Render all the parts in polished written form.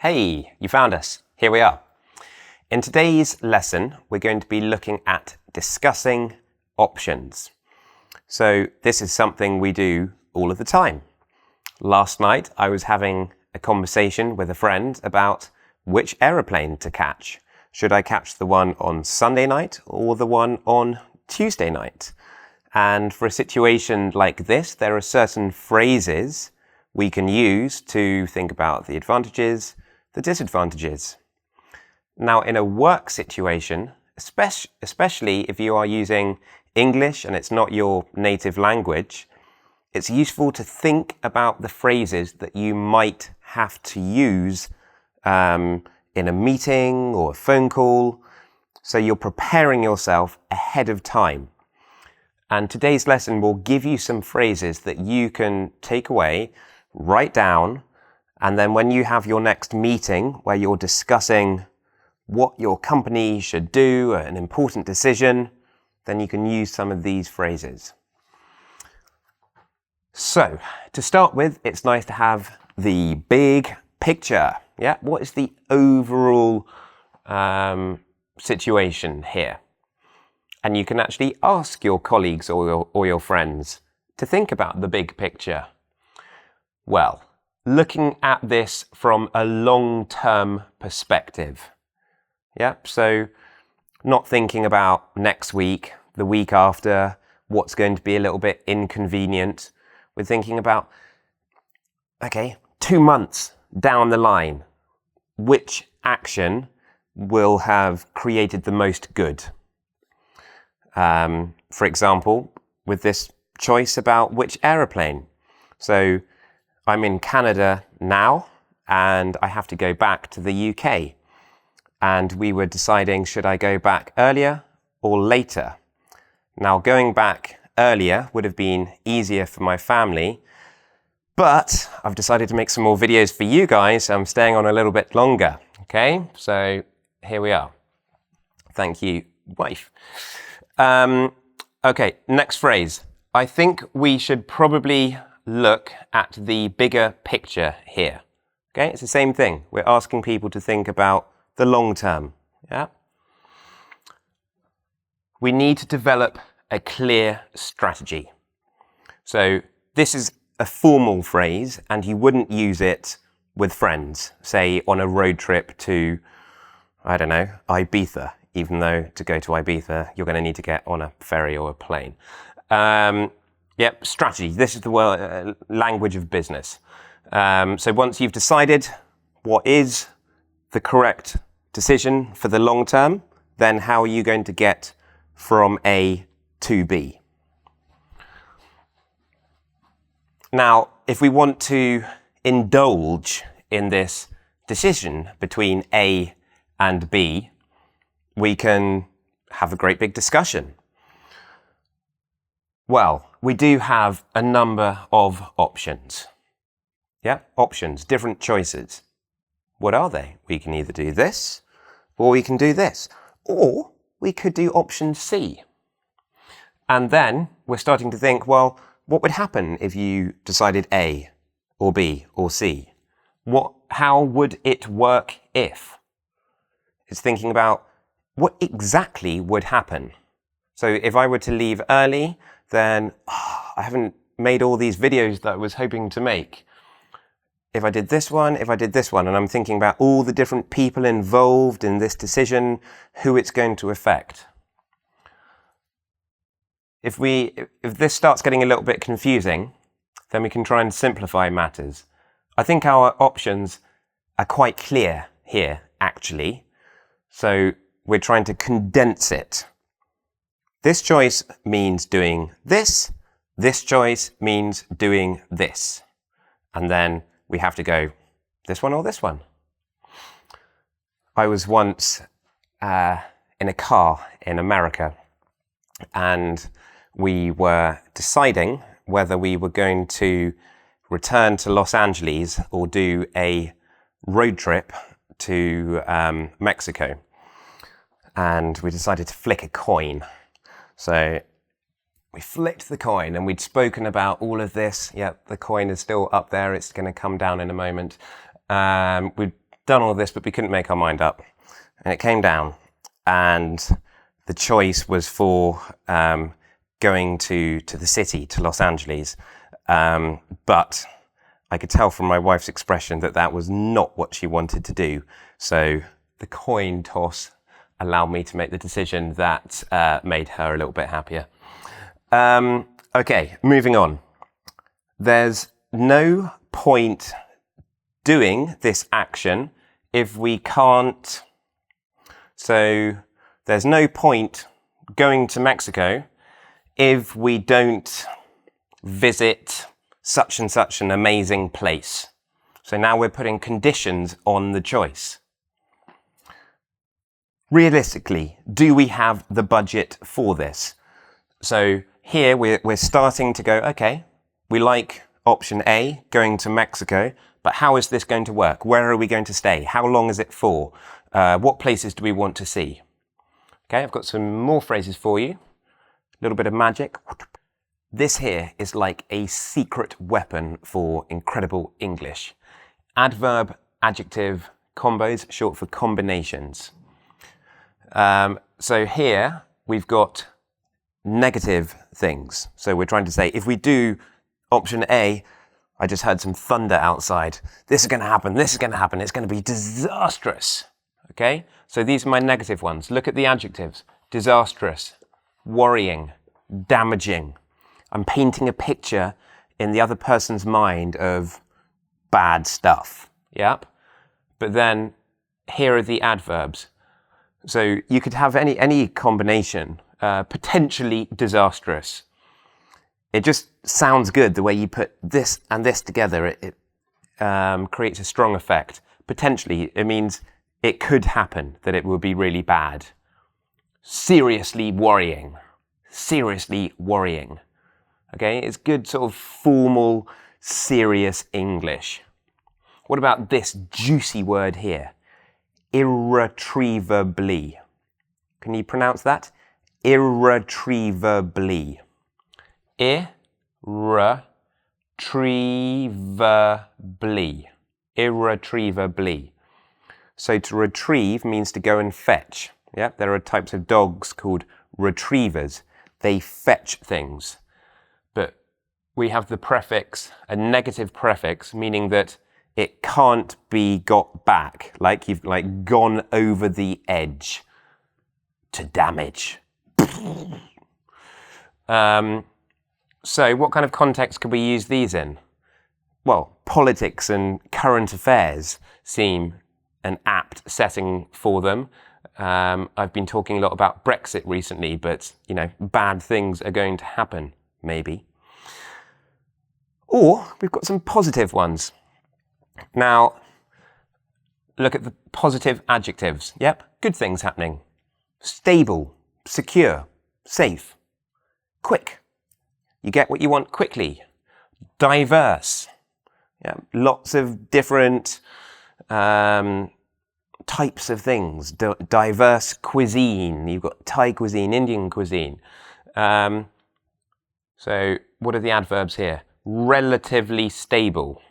Hey, you found us. Here we are. In today's lesson, we're going to be looking at discussing options. So this is something we do all of the time. Last night, I was having a conversation with a friend about which aeroplane to catch. Should I catch the one on Sunday night or the one on Tuesday night? And for a situation like this, there are certain phrases we can use to think about the advantages, the disadvantages. Now, in a work situation, especially if you are using English and it's not your native language, it's useful to think about the phrases that you might have to use in a meeting or a phone call, so you're preparing yourself ahead of time. And today's lesson will give you some phrases that you can take away, write down, and then when you have your next meeting where you're discussing what your company should do, an important decision, then you can use some of these phrases. So, to start with, it's nice to have the big picture. Yeah, what is the overall situation here? And you can actually ask your colleagues or your friends to think about the big picture. Well, looking at this from a long-term perspective. Yeah, so not thinking about next week, the week after, what's going to be a little bit inconvenient. We're thinking about, okay, 2 months down the line, which action will have created the most good? For example, with this choice about which aeroplane. So I'm in Canada now and I have to go back to the UK. And we were deciding, should I go back earlier or later? Now, going back earlier would have been easier for my family, but I've decided to make some more videos for you guys. I'm staying on a little bit longer. Okay, so here we are. Thank you, wife. Okay, next phrase. I think we should probably look at the bigger picture here. Okay, it's the same thing. We're asking people to think about the long term. Yeah. We need to develop a clear strategy. So this is a formal phrase and you wouldn't use it with friends, say on a road trip to, I don't know, Ibiza, even though to go to Ibiza, you're going to need to get on a ferry or a plane. Yep, strategy. This is the language of business. So once you've decided what is the correct decision for the long term, then how are you going to get from A to B? Now, if we want to indulge in this decision between A and B, we can have a great big discussion. Well, we do have a number of options. Yeah, options, different choices. What are they? We can either do this, or we can do this, or we could do option C. And then we're starting to think, well, what would happen if you decided A, or B, or C? How would it work if? It's thinking about what exactly would happen. So if I were to leave early, then I haven't made all these videos that I was hoping to make. If I did this one, and I'm thinking about all the different people involved in this decision, who it's going to affect. If this starts getting a little bit confusing, then we can try and simplify matters. I think our options are quite clear here, actually. So we're trying to condense it. This choice means doing this. This choice means doing this. And then we have to go this one or this one. I was once in a car in America and we were deciding whether we were going to return to Los Angeles or do a road trip to Mexico. And we decided to flick a coin. So we flicked the coin and we'd spoken about all of this. Yeah, the coin is still up there. It's going to come down in a moment. We done all this, but we couldn't make our mind up. And it came down, and the choice was for going to the city, to Los Angeles. But I could tell from my wife's expression that that was not what she wanted to do. So the coin toss allowed me to make the decision that made her a little bit happier. Okay, moving on. There's no point doing this action if we can't. So there's no point going to Mexico if we don't visit such and such an amazing place. So now we're putting conditions on the choice. Realistically, do we have the budget for this? So here we're starting to go, okay, we like option A, going to Mexico, but how is this going to work? Where are we going to stay? How long is it for? What places do we want to see? Okay, I've got some more phrases for you. A little bit of magic. This here is like a secret weapon for incredible English. Adverb, adjective combos, short for combinations. So here we've got negative things. So we're trying to say, if we do option A, I just heard some thunder outside. This is going to happen. This is going to happen. It's going to be disastrous. Okay? So these are my negative ones. Look at the adjectives. Disastrous, worrying, damaging. I'm painting a picture in the other person's mind of bad stuff. Yep. But then here are the adverbs. So you could have any combination, potentially disastrous. It just sounds good the way you put this and this together. It creates a strong effect. Potentially, it means it could happen, that it will be really bad. Seriously worrying. Seriously worrying. Okay, it's good sort of formal, serious English. What about this juicy word here? Irretrievably. Can you pronounce that? Irretrievably. Irretrievably. Irretrievably. So to retrieve means to go and fetch. Yeah, there are types of dogs called retrievers. They fetch things. But we have the prefix, a negative prefix, meaning that it can't be got back, like you've gone over the edge to damage. So what kind of context could we use these in? Well, politics and current affairs seem an apt setting for them. I've been talking a lot about Brexit recently, but, you know, bad things are going to happen, maybe. Or we've got some positive ones. Now, look at the positive adjectives. Yep, good things happening. Stable, secure, safe, quick. You get what you want quickly. Diverse. Yeah, lots of different types of things. Diverse cuisine. You've got Thai cuisine, Indian cuisine. So what are the adverbs here? Relatively stable.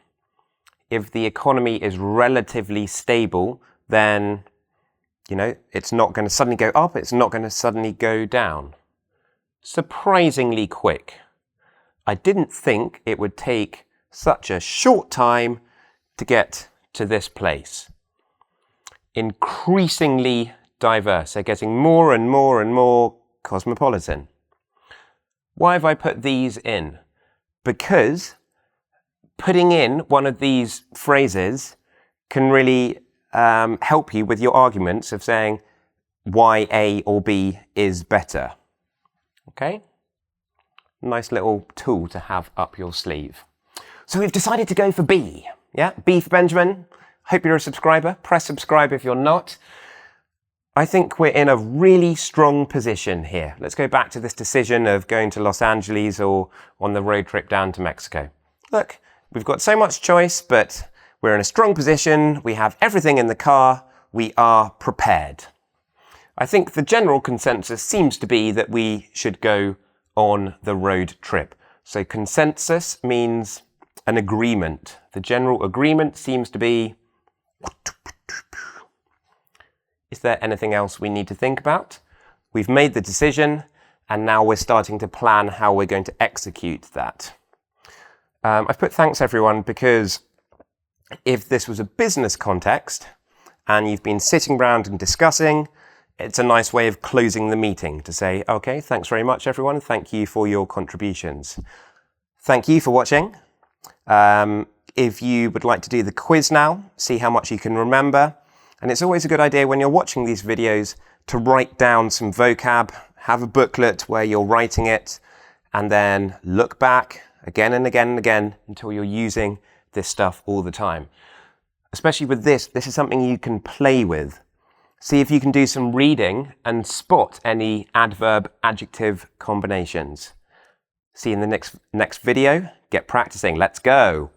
If the economy is relatively stable, then, you know, it's not going to suddenly go up, it's not going to suddenly go down. Surprisingly quick. I didn't think it would take such a short time to get to this place. Increasingly diverse. They're getting more and more and more cosmopolitan. Why have I put these in? Because putting in one of these phrases can really help you with your arguments of saying why A or B is better. Okay? Nice little tool to have up your sleeve. So we've decided to go for B. Yeah, B for Benjamin. Hope you're a subscriber. Press subscribe if you're not. I think we're in a really strong position here. Let's go back to this decision of going to Los Angeles or on the road trip down to Mexico. Look, we've got so much choice, but we're in a strong position. We have everything in the car. We are prepared. I think the general consensus seems to be that we should go on the road trip. So consensus means an agreement. The general agreement seems to be there anything else we need to think about? We've made the decision, and now we're starting to plan how we're going to execute that. I've put thanks everyone because if this was a business context and you've been sitting around and discussing, it's a nice way of closing the meeting to say, okay, thanks very much everyone. Thank you for your contributions. Thank you for watching. If you would like to do the quiz now, see how much you can remember. And it's always a good idea when you're watching these videos to write down some vocab, have a booklet where you're writing it, and then look back again and again and again until you're using this stuff all the time. Especially with this is something you can play with. See if you can do some reading and spot any adverb-adjective combinations. See you in the next video. Get practicing. Let's go.